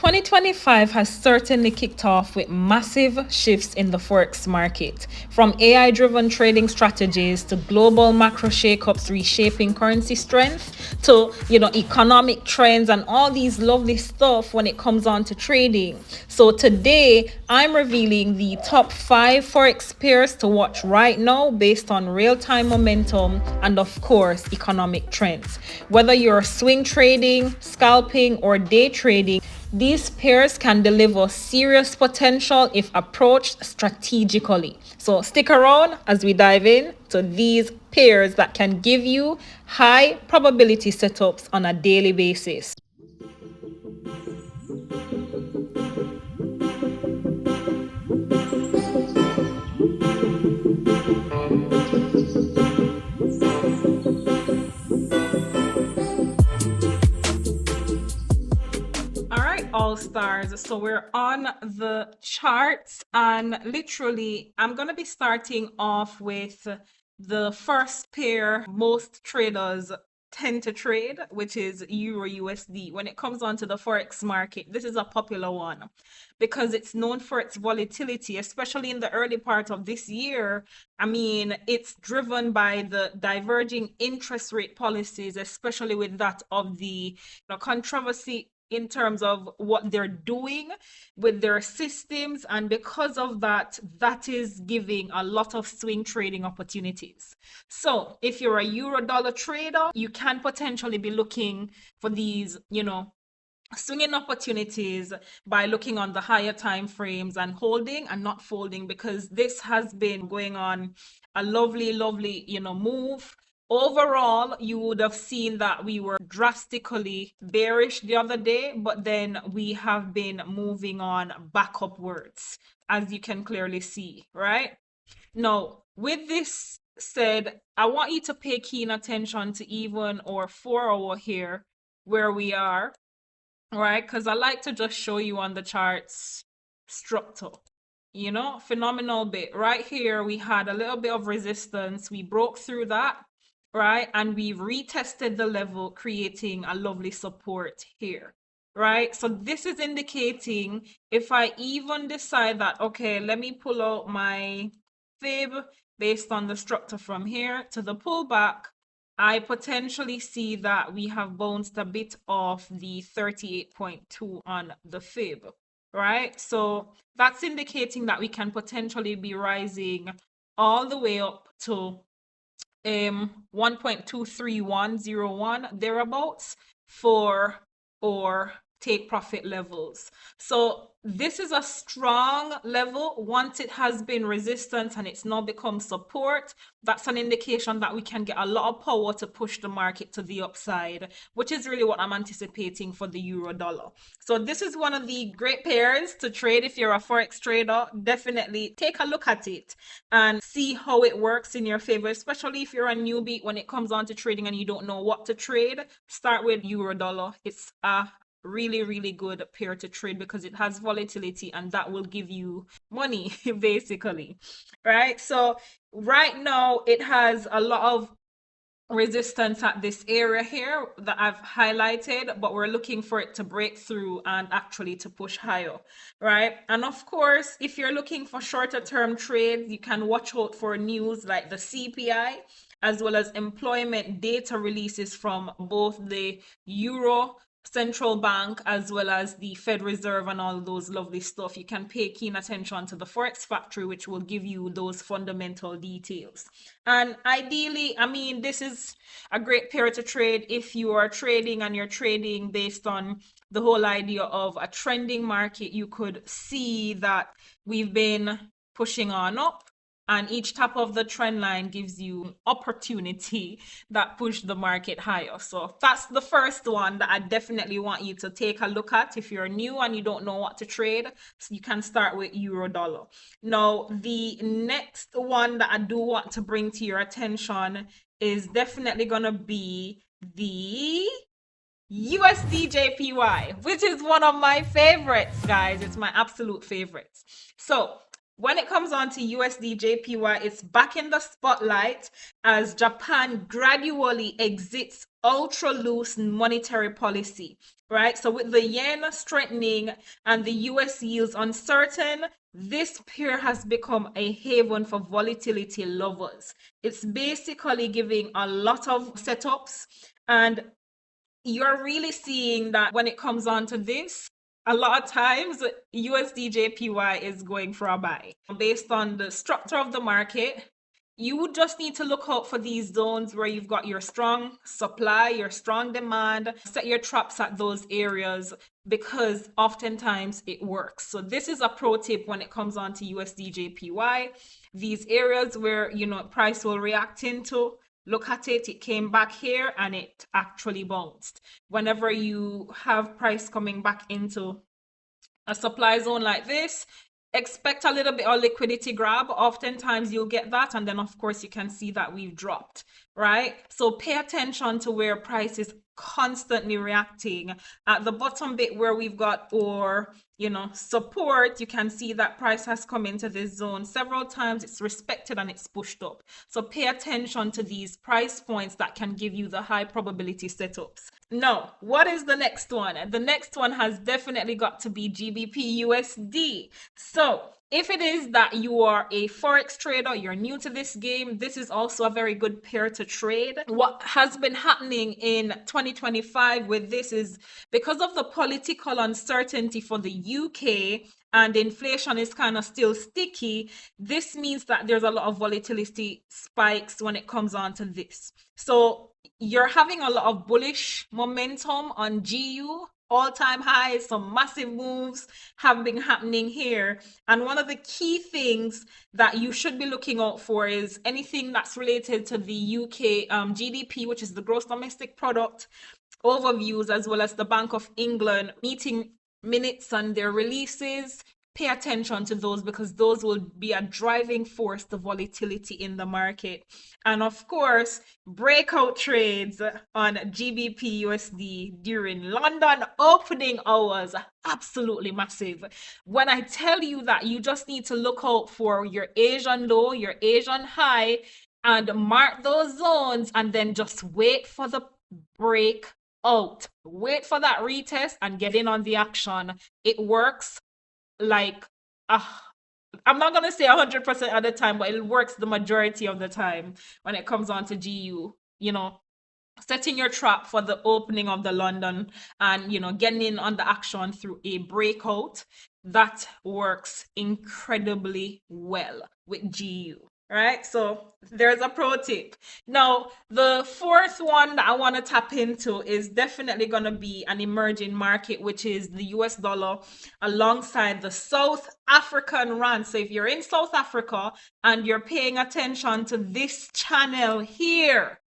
2025 has certainly kicked off with massive shifts in the Forex market, from AI-driven trading strategies to global macro shakeups reshaping currency strength to, economic trends and all these lovely stuff when it comes on to trading. So today, I'm revealing the top 5 Forex pairs to watch right now based on real-time momentum and, of course, economic trends. Whether you're swing trading, scalping, or day trading, these pairs can deliver serious potential if approached strategically. So stick around as we dive in to these pairs that can give you high probability setups on a daily basis. All stars. So we're on the charts, and literally I'm going to be starting off with the first pair most traders tend to trade, which is Euro USD. When it comes on to the Forex market, this is a popular one because it's known for its volatility, especially in the early part of this year. I mean, it's driven by the diverging interest rate policies, especially with that of the controversy in terms of what they're doing with their systems. And because of that, that is giving a lot of swing trading opportunities. So if you're a euro dollar trader, you can potentially be looking for these, swinging opportunities by looking on the higher time frames and holding and not folding, because this has been going on a lovely move. Overall, you would have seen that we were drastically bearish the other day, but then we have been moving on back upwards, as you can clearly see, right? Now, with this said, I want you to pay keen attention to even or 4 hour here where we are, right? Because I like to just show you on the charts structure. Phenomenal bit. Right here, we had a little bit of resistance. We broke through that, right? And we retested the level, creating a lovely support here, right? So this is indicating if I even decide that, okay, let me pull out my fib based on the structure from here to the pullback, I potentially see that we have bounced a bit off the 38.2 on the fib, right? So that's indicating that we can potentially be rising all the way up to 1.23101 thereabouts for or take profit levels. So this is a strong level. Once it has been resistance and it's now become support, that's an indication that we can get a lot of power to push the market to the upside, which is really what I'm anticipating for the euro dollar. So this is one of the great pairs to trade if you're a Forex trader. Definitely take a look at it and see how it works in your favor, especially if you're a newbie when it comes on to trading and you don't know what to trade. Start with euro dollar. It's a really good pair to trade because it has volatility and that will give you money basically, right? So right now it has a lot of resistance at this area here that I've highlighted, but we're looking for it to break through and actually to push higher, right? And of course, if you're looking for shorter term trades, you can watch out for news like the CPI as well as employment data releases from both the Euro central bank as well as the Fed Reserve and all those lovely stuff. You can pay keen attention to the Forex Factory, which will give you those fundamental details. And ideally, I mean, this is a great pair to trade if you are trading and you're trading based on the whole idea of a trending market. You could see that we've been pushing on up, and each top of the trend line gives you opportunity that push the market higher. So that's the first one that I definitely want you to take a look at. If you're new and you don't know what to trade, so you can start with euro dollar. Now, the next one that I do want to bring to your attention is definitely going to be the USDJPY, which is one of my favorites, guys. It's my absolute favorites. So when it comes on to USDJPY, it's back in the spotlight as Japan gradually exits ultra loose monetary policy, right? So with the yen strengthening and the US yields uncertain, this pair has become a haven for volatility lovers. It's basically giving a lot of setups, and you're really seeing that when it comes on to this, a lot of times USDJPY is going for a buy. Based on the structure of the market, you would just need to look out for these zones where you've got your strong supply, your strong demand. Set your traps at those areas because oftentimes it works. So this is a pro tip when it comes on to USDJPY. These areas where price will react into, look at it, it came back here and it actually bounced. Whenever you have price coming back into a supply zone like this, expect a little bit of liquidity grab. Oftentimes you'll get that, and then of course you can see that we've dropped, right? So pay attention to where price is constantly reacting. At the bottom bit where we've got our support, you can see that price has come into this zone several times. It's respected and it's pushed up. So pay attention to these price points that can give you the high probability setups. Now, what is the next one? The next one has definitely got to be GBP USD. So if it is that you are a Forex trader, you're new to this game, this is also a very good pair to trade. What has been happening in 2025 with this is because of the political uncertainty for the UK and inflation is kind of still sticky, this means that there's a lot of volatility spikes when it comes on to this. So you're having a lot of bullish momentum on GU. All-time highs, some massive moves have been happening here. And one of the key things that you should be looking out for is anything that's related to the UK GDP, which is the gross domestic product overviews, as well as the Bank of England meeting minutes and their releases. Pay attention to those because those will be a driving force to volatility in the market. And of course, breakout trades on GBP USD during London opening hours, absolutely massive. When I tell you that you just need to look out for your Asian low, your Asian high, and mark those zones and then just wait for the break out. Wait for that retest and get in on the action. It works like I'm not gonna say 100% of the time, but it works the majority of the time when it comes on to GU. Setting your trap for the opening of the London and getting in on the action through a breakout, that works incredibly well with GU. Right, so there's a pro tip. Now, the fourth one that I want to tap into is definitely going to be an emerging market, which is the US dollar alongside the South African rand. So if you're in South Africa and you're paying attention to this channel here,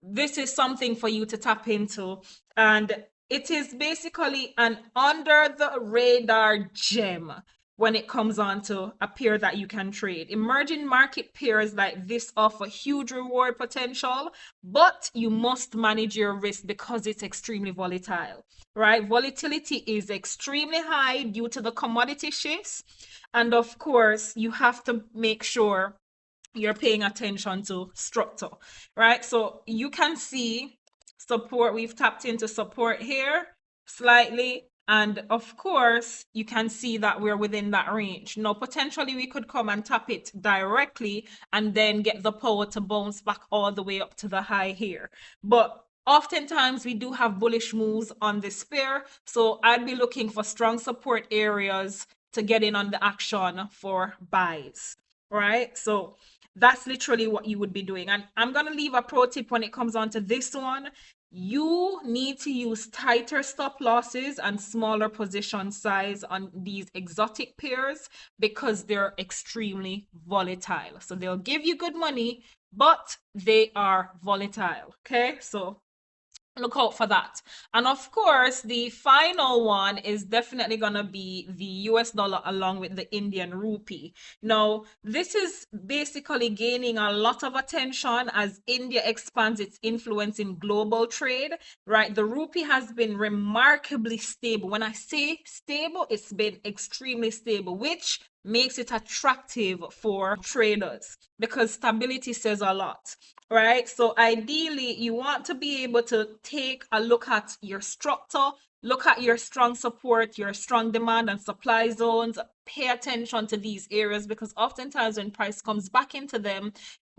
this is something for you to tap into. And it is basically an under the radar gem when it comes on to a pair that you can trade. Emerging market pairs like this offer huge reward potential, but you must manage your risk because it's extremely volatile, right? Volatility is extremely high due to the commodity shifts. And of course, you have to make sure you're paying attention to structure, right? So you can see support, we've tapped into support here slightly. And of course, you can see that we're within that range. Now, potentially we could come and tap it directly and then get the power to bounce back all the way up to the high here. But oftentimes we do have bullish moves on this pair. So I'd be looking for strong support areas to get in on the action for buys, right? So that's literally what you would be doing. And I'm going to leave a pro tip when it comes on to this one. You need to use tighter stop losses and smaller position size on these exotic pairs because they're extremely volatile. So they'll give you good money, but they are volatile. Okay, so look out for that. And of course, the final one is definitely going to be the US dollar along with the Indian rupee. Now, this is basically gaining a lot of attention as India expands its influence in global trade, right? The rupee has been remarkably stable. When I say stable, it's been extremely stable, which makes it attractive for traders because stability says a lot, right? So ideally, you want to be able to take a look at your structure Look at your strong support, your strong demand and supply zones. Pay attention to these areas because oftentimes when price comes back into them,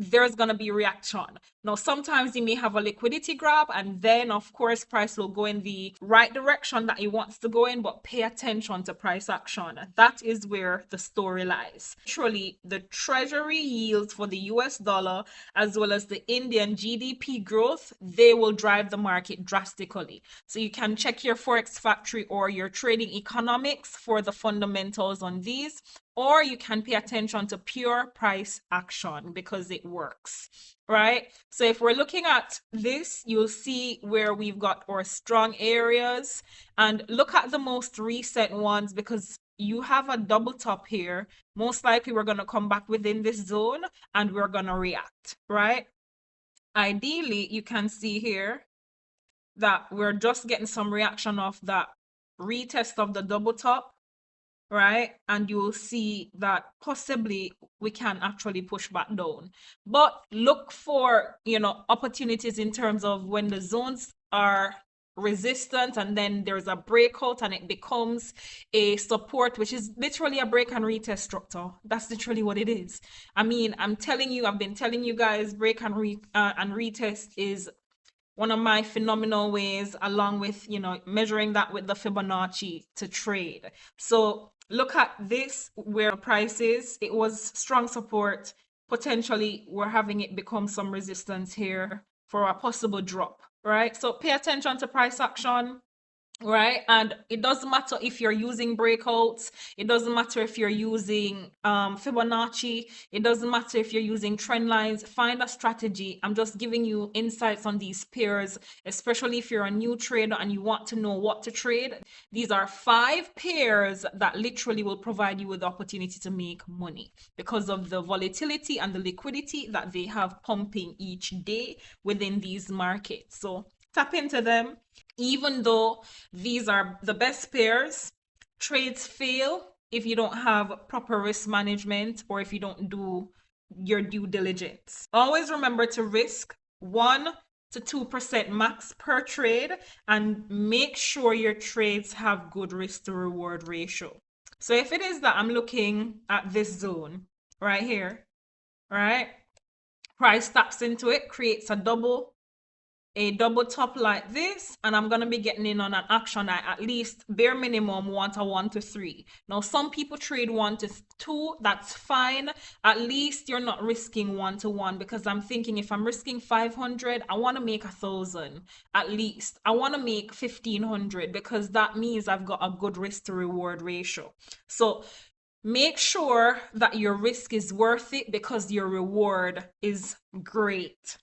there's going to be reaction. Now, sometimes you may have a liquidity grab and then, of course, price will go in the right direction that it wants to go in, but pay attention to price action. That is where the story lies. Truly, the treasury yields for the US dollar as well as the Indian GDP growth, they will drive the market drastically. So you can check your Forex factory or your trading economics for the fundamentals on these, or you can pay attention to pure price action because it works, right? So if we're looking at this, you'll see where we've got our strong areas, and look at the most recent ones because you have a double top here. Most likely we're going to come back within this zone and we're going to react, right? Ideally, you can see here that we're just getting some reaction off that retest of the double top, right? And you will see that possibly we can actually push back down. But look for, opportunities in terms of when the zones are resistant and then there's a breakout and it becomes a support, which is literally a break and retest structure. That's literally what it is. I mean, I've been telling you guys, break and retest is one of my phenomenal ways, along with, measuring that with the Fibonacci to trade. So look at this, where the price is. It was strong support. Potentially, we're having it become some resistance here for a possible drop, right? So pay attention to price action. Right, and it doesn't matter if you're using breakouts, it doesn't matter if you're using Fibonacci, it doesn't matter if you're using trend lines. Find a strategy. I'm just giving you insights on these pairs, especially if you're a new trader and you want to know what to trade. These are 5 pairs that literally will provide you with the opportunity to make money because of the volatility and the liquidity that they have pumping each day within these markets. So tap into them. Even though these are the best pairs, trades fail if you don't have proper risk management or if you don't do your due diligence. Always remember to risk 1 to 2% max per trade and make sure your trades have good risk to reward ratio. So if it is that I'm looking at this zone right here, right? Price taps into it, creates a double top like this, and I'm going to be getting in on an action I at least bare minimum want a 1 to 3. Now some people trade 1 to 2, that's fine. At least you're not risking 1 to 1, because I'm thinking if I'm risking 500, I want to make 1,000 at least. I want to make 1,500 because that means I've got a good risk to reward ratio. So make sure that your risk is worth it because your reward is great.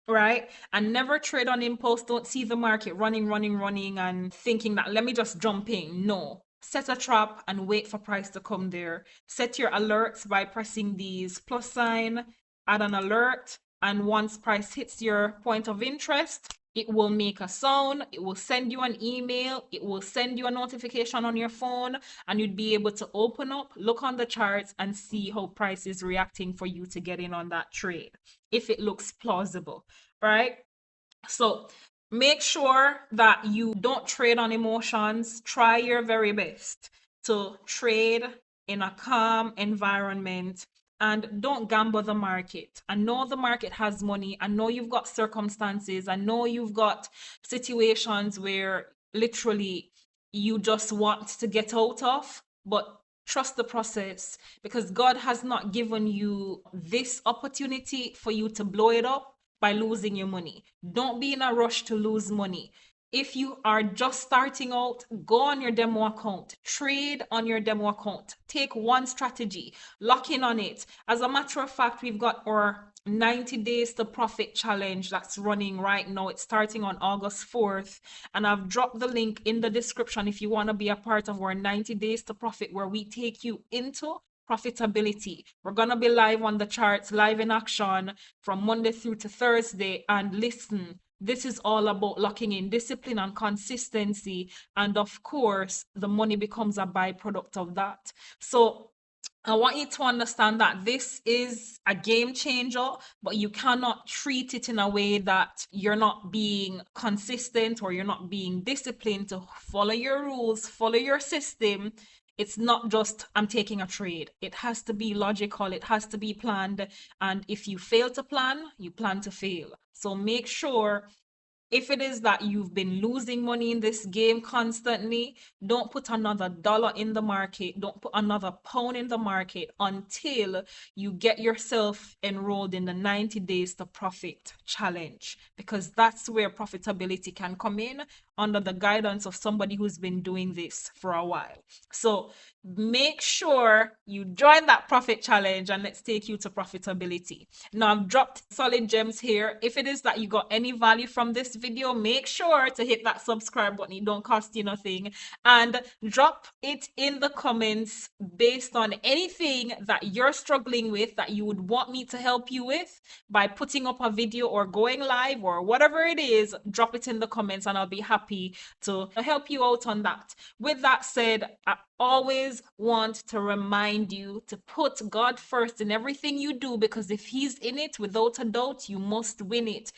Right? And never trade on impulse. Don't see the market running and thinking that let me just jump in. No. Set a trap and wait for price to come there. Set your alerts by pressing these plus sign, add an alert, and once price hits your point of interest, it will make a sound, it will send you an email, it will send you a notification on your phone, and you'd be able to open up, look on the charts, and see how price is reacting for you to get in on that trade, if it looks plausible, right? So make sure that you don't trade on emotions. Try your very best to trade in a calm environment and don't gamble the market. I know the market has money. I know you've got circumstances. I know you've got situations where literally you just want to get out of, but trust the process, because God has not given you this opportunity for you to blow it up by losing your money. Don't be in a rush to lose money. If you are just starting out, go on your demo account, trade on your demo account, take one strategy, lock in on it. As a matter of fact, we've got our 90 days to profit challenge that's running right now. It's starting on August 4th, and I've dropped the link in the description if you want to be a part of our 90 days to profit, where we take you into profitability. We're going to be live on the charts, live in action from Monday through to Thursday. And listen, this is all about locking in discipline and consistency. And of course, the money becomes a byproduct of that. So I want you to understand that this is a game changer, but you cannot treat it in a way that you're not being consistent or you're not being disciplined to follow your rules, follow your system. It's not just I'm taking a trade. It has to be logical, it has to be planned. And if you fail to plan, you plan to fail. So make sure if it is that you've been losing money in this game constantly, don't put another dollar in the market, don't put another pound in the market until you get yourself enrolled in the 90 days to profit challenge, because that's where profitability can come in under the guidance of somebody who's been doing this for a while. So make sure you join that profit challenge and let's take you to profitability. Now, I've dropped solid gems here. If it is that you got any value from this video, make sure to hit that subscribe button. It don't cost you nothing. And drop it in the comments based on anything that you're struggling with that you would want me to help you with by putting up a video or going live or whatever it is. Drop it in the comments and I'll be happy to help you out on that. With that said, I always want to remind you to put God first in everything you do, because if He's in it, without a doubt, you must win it.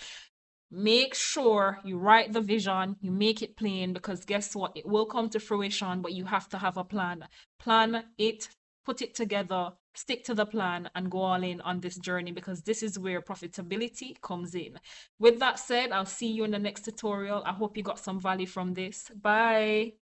Make sure you write the vision, you make it plain, because guess what? It will come to fruition, but you have to have a plan. Plan it, put it together, stick to the plan, and go all in on this journey, because this is where profitability comes in. With that said, I'll see you in the next tutorial. I hope you got some value from this. Bye.